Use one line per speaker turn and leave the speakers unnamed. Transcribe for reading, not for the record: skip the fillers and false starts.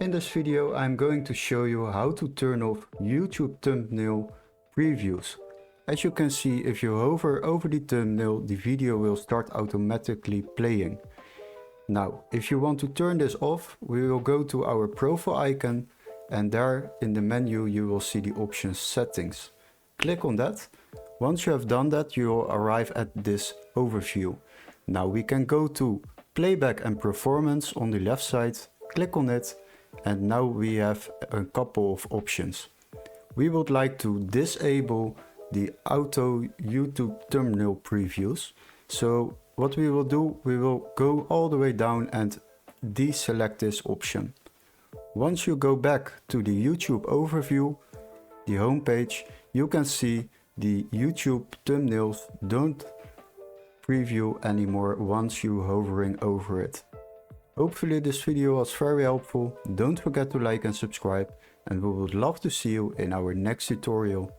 In this video I'm going to show you how to turn off YouTube thumbnail previews. As you can see, if you hover over the thumbnail, the video will start automatically playing. Now, if you want to turn this off, we will go to our profile icon and there in the menu you will see the option settings. Click on that. Once you have done that, you will arrive at this overview. Now we can go to playback and performance on the left side, click on it, and now we have a couple of options. We would like to disable the auto YouTube thumbnail previews. So what we will do, we will go all the way down and deselect this option. Once you go back to the YouTube overview, the home page, you can see the YouTube thumbnails don't preview anymore once you hovering over it. Hopefully this video was very helpful. Don't forget to like and subscribe, and we would love to see you in our next tutorial.